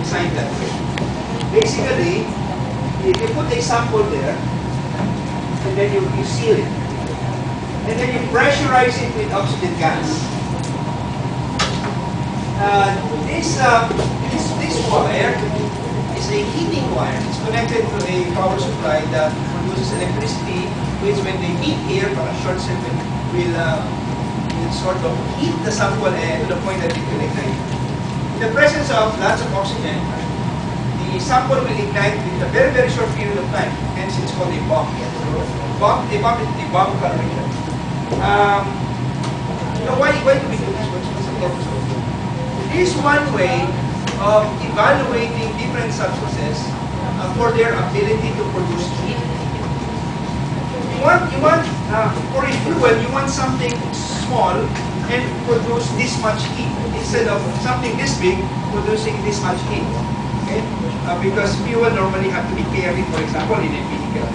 designed that way. Basically, if you put a sample there, and then you seal it, and then you pressurize it with oxygen gas. This wire is a heating wire. It's connected to a power supply that produces electricity, which when they heat here, for a short circuit, will sort of heat the sample to the point that it will ignite. In the presence of lots of oxygen, the sample will ignite in a very, very short period of time. Hence, it's called a bomb. A bomb is the bomb calorimeter. Why do we do this? What's the purpose of it? It is one way of evaluating different substances for their ability to produce heat. For a fuel, you want something small and produce this much heat instead of something this big producing this much heat. Okay? Because fuel normally have to be carried, for example, in a vehicle,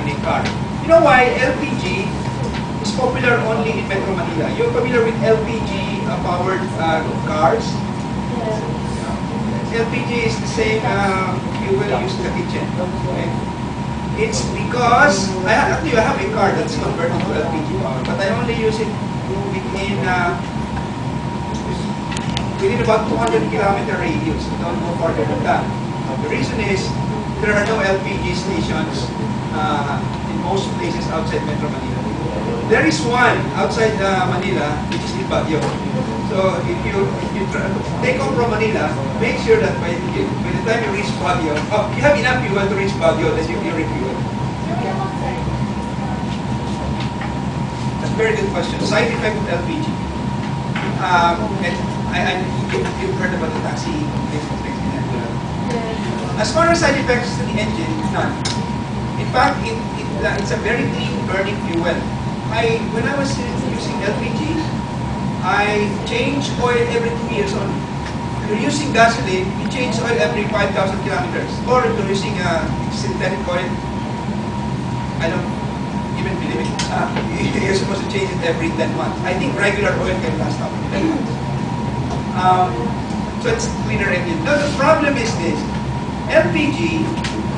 in a car. You know why LPG is popular only in Metro Manila? You're familiar with LPG powered cars? LPG is the same fuel used in the kitchen. Okay? It's because I have a car that's converted to LPG power, but I only use it within about 200-kilometer radius. Don't go farther than that. The reason is there are no LPG stations in most places outside Metro Manila. There is one outside Manila, which is in Baguio. So if you take off from Manila, make sure that by the time you reach Baguio, you have enough fuel to reach Baguio, then you can refuel. That's a very good question. Side effect of LPG. And you've heard about the taxi effects in that. As far as side effects to the engine, none. In fact, it's a very clean burning fuel. When I was using LPG, I change oil every 2 years only. If you're using gasoline, you change oil every 5,000 kilometers. Or if you're using synthetic oil, I don't even believe it. You're supposed to change it every 10 months. I think regular oil can last up to 10 months. So it's cleaner engine. Now the problem is this. LPG,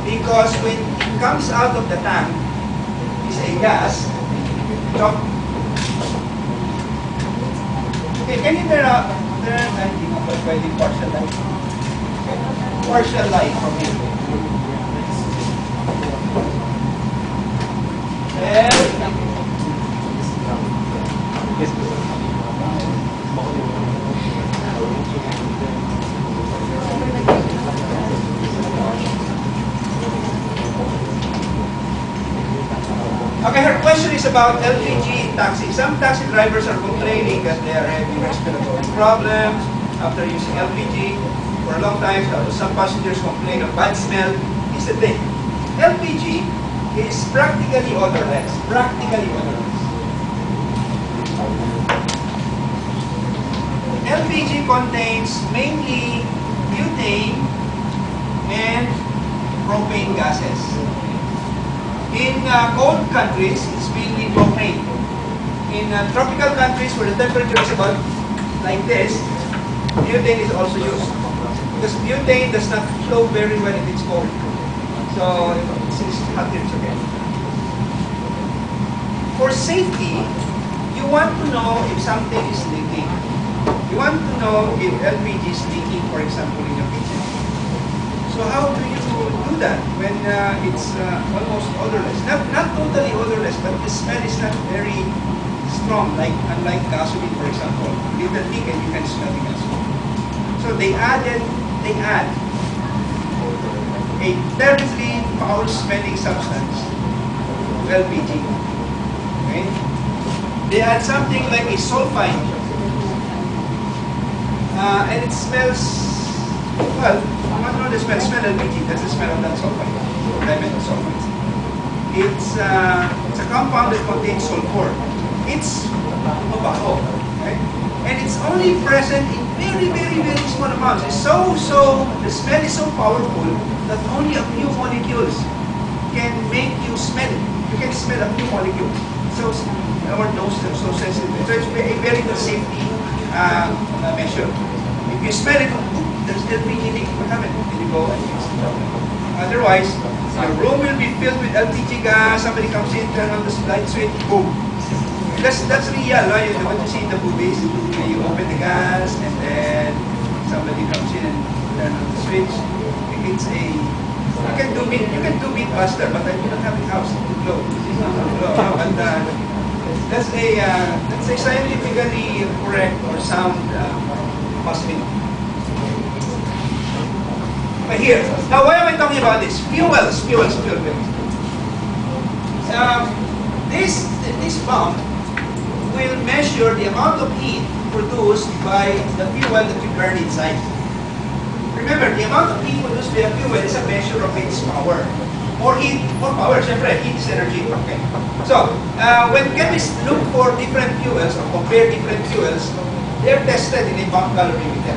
because when it comes out of the tank, is a gas. Okay, can you turn I think by the partial light. Partial light from here. Okay, her question is about LPG taxi. Some taxi drivers are complaining that they are having respiratory problems after using LPG for a long time. Some passengers complain of bad smell. Here's the thing. LPG is practically odorless. Practically odorless. LPG contains mainly butane and propane gases. In cold countries, it's mainly propane. In tropical countries where the temperature is about like this, butane is also used. Because butane does not flow very well if it's cold. So since it's hot, it's okay. For safety, you want to know if something is leaking. You want to know if LPG is leaking, for example, in your kitchen. So how do you do that when it's almost odorless? Not totally odorless, but the smell is not very strong, unlike gasoline, for example. With the leak and you can smell the gasoline. So they add a terribly foul-smelling substance to LPG. Okay? They add something like a sulfide, and it smells. Well, you want to know the smell LPG, that's the smell of that sulfide, dimethyl sulfide. It's a compound that contains sulfur. It's mabaho, right? And it's only present in very, very, very small amounts. It's the smell is so powerful that only a few molecules can make you smell it. You can smell a few molecules. So our nose is so sensitive. So it's a very good safety measure. If you smell it, there's LPG leak. you go and use it. Otherwise, your room will be filled with LPG gas. Somebody comes in, turn on the light switch, boom. That's real, no? You know what you see in the movies. You open the gas, and then somebody comes in and turn on the switch. It's a you can do meat buster, but I do not have a house to blow. But that's a scientifically correct or sound hospital. But here, now why am I talking about this? Fuels. This pump will measure the amount of heat produced by the fuel that you burn inside. Remember, the amount of heat produced by a fuel is a measure of its power. More heat, more power. Siyempre, heat is energy. Okay. So, when chemists look for different fuels or compare different fuels, they're tested in a pump calorimeter.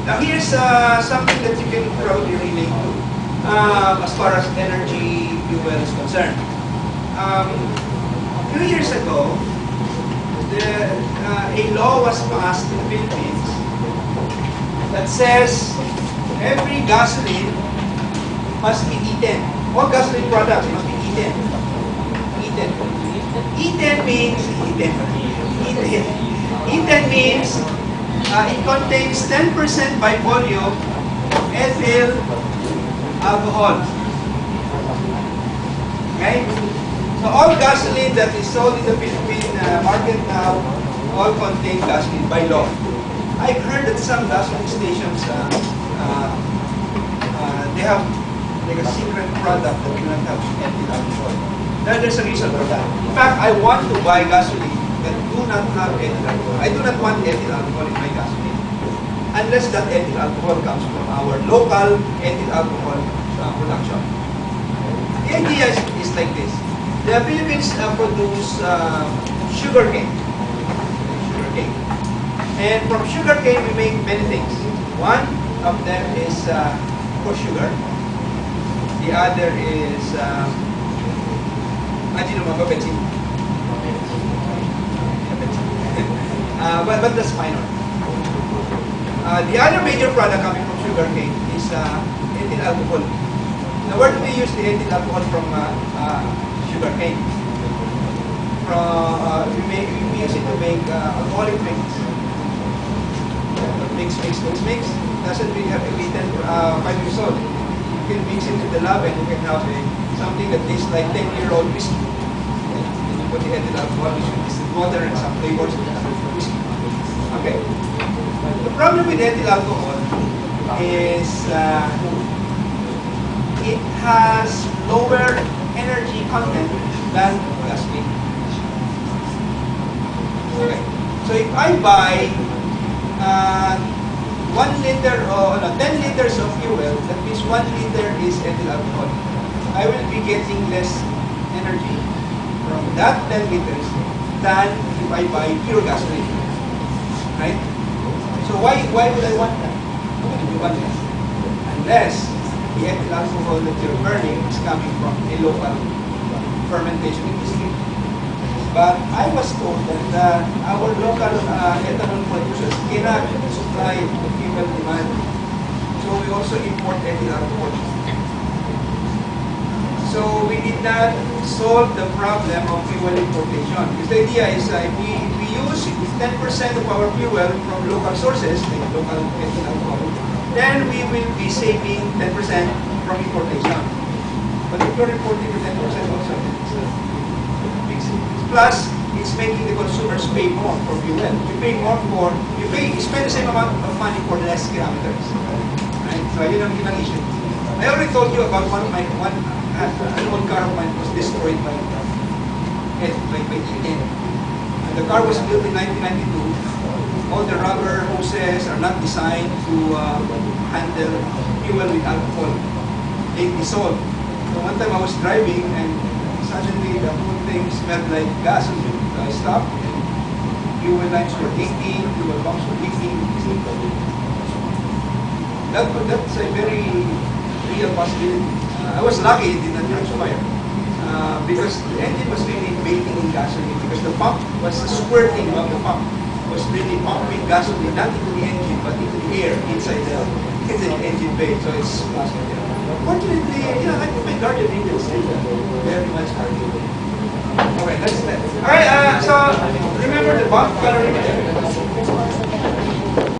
Now, here's something that you can probably relate to as far as energy fuel is concerned. A few years ago, a law was passed in the Philippines that says every gasoline must be eaten. All gasoline products must be eaten. Eaten means it contains 10% by volume of ethyl alcohol. Okay? So all gasoline that is sold in the Philippine market now all contain gasoline by law. I've heard that some gasoline stations they have like a secret product that do not have ethyl alcohol. There's a reason for that. In fact, I want to buy gasoline that do not have ethyl alcohol. I do not want ethyl alcohol in my gasoline unless that ethyl alcohol comes from our local ethyl alcohol production. The idea is like this. The Philippines produce sugarcane. And from sugarcane we make many things. One of them is for sugar. The other is but that's minor. The other major product coming from sugarcane is ethyl alcohol. Now, where do we use the ethyl alcohol from sugarcane? We use it to make alcoholic drinks. Mix. Doesn't really have to be 5 years old. You can mix it in the lab and you can have something that tastes like 10-year-old whiskey. And you put the ethyl alcohol, which is water and some flavors of whiskey. Okay. The problem with ethyl alcohol is it has lower energy content than gasoline. Okay. So if I buy 1 liter or 10 liters of fuel, that means 1 liter is ethyl alcohol. I will be getting less energy from that 10 liters than if I buy pure gasoline. Right? So why would I want that? Why would you want that? Unless the ethyl alcohol that you're burning is coming from a local fermentation industry. But I was told that our local ethanol producers cannot supply the fuel demand. So we also import ethyl alcohol. So we did not solve the problem of fuel importation. Because the idea is if we use 10% of our fuel from local sources, like local ethyl alcohol, then we will be saving 10% from importation. But if you're importing the 10% also, plus, it's making the consumers pay more for fuel. You spend the same amount of money for less kilometers. Right? So yun ang issue. I already told you about an old car of mine was destroyed by E10. And the car was built in 1992. All the rubber hoses are not designed to handle fuel with alcohol. They dissolve. So one time I was driving and suddenly the whole thing smelled like gasoline. I stopped and fuel lines were leaking, fuel pumps were leaking. That's a very real possibility. I was lucky it did not transpire because the engine was really bathing in gasoline because the pump was squirting of the pump was really pumping gasoline not into the engine but into the air inside the it's an engine bay, so it's fortunately, I think my guardian angels did very much argue. Okay, let's. Alright, so remember the bulk calorie.